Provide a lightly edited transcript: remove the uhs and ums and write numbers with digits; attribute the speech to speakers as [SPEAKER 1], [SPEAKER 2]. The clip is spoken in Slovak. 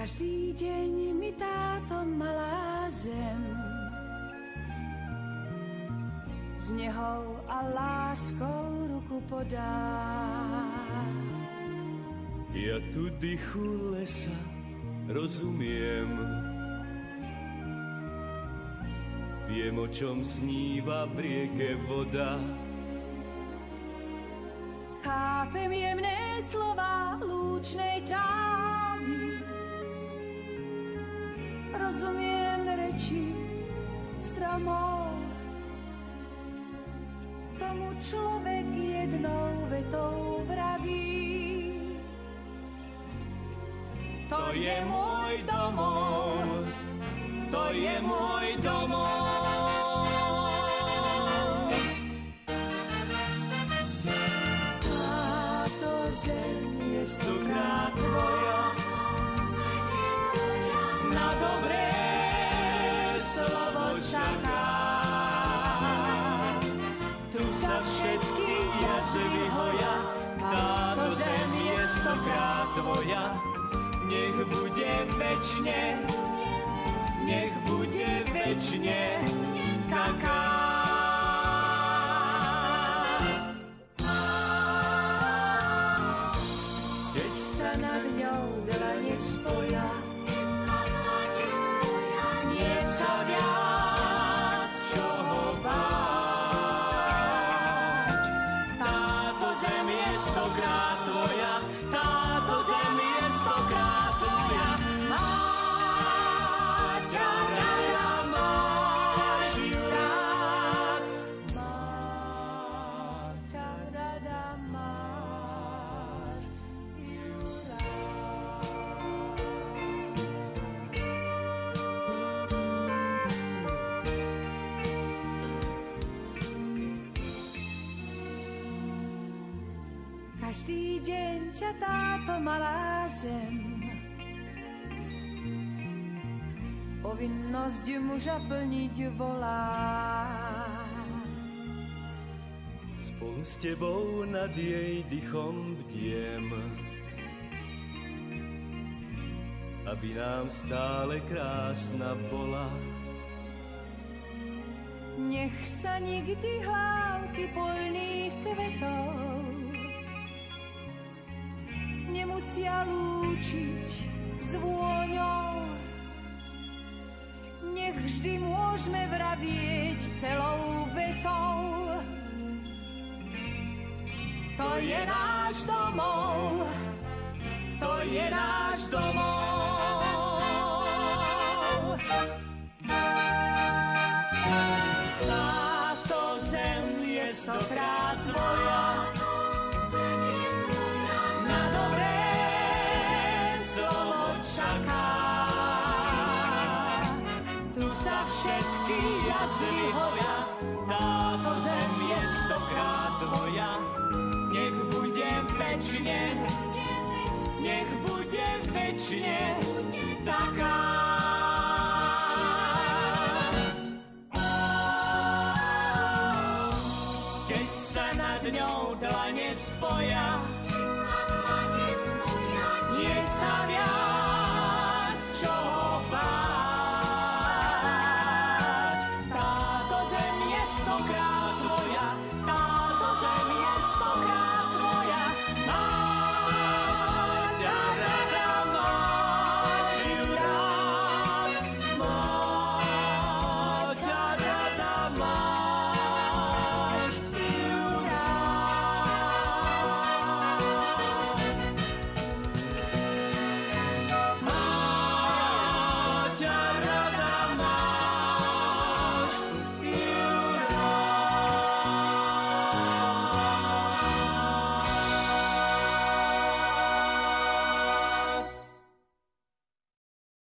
[SPEAKER 1] Každý deň mi táto malá zem s nehou a láskou ruku podá.
[SPEAKER 2] Ja tu dychu lesa rozumiem, viem, o čom sníva v rieke voda.
[SPEAKER 1] Chápem jemné slova lúčnej trávy, rozumiem reči stromov. Tomu človek jednou vetou vraví: to je môj domov, to je môj domov. Táto zem je stokrát tvoja, na dobré slovo čaká. Tu sa všetky jazyky hoja, táto zem je stokrát tvoja. Nech bude večne, nech bude večne taká. Keď sa nad ňou dlane spoja, nie sa viac čoho báť. Táto zem je stokrát tvoja, táto zem je stokrát tvoja. Máš ťa rada, máš ju rád. Máš ťa rada, máš ju rád. Každý deň ťa táto malá zem povinnosť muža plniť volá.
[SPEAKER 2] Spolu s tebou nad jej dychom bdiem, aby nám stále krásna bola.
[SPEAKER 1] Nech sa nikdy hlávky poľných kvetov nemusia lúčiť s vôňou. Nech vždy môžeme vravieť celou vetou: to je náš domov, to je náš domov. Táto zem je stokrát tvoja, na dobré slovo čaká. Tu sa všetky jazyky hoja, táto zem je stokrát tvoja. Nech bude večne, nech bude večne taká. Keď sa nad ňou dlane spoja,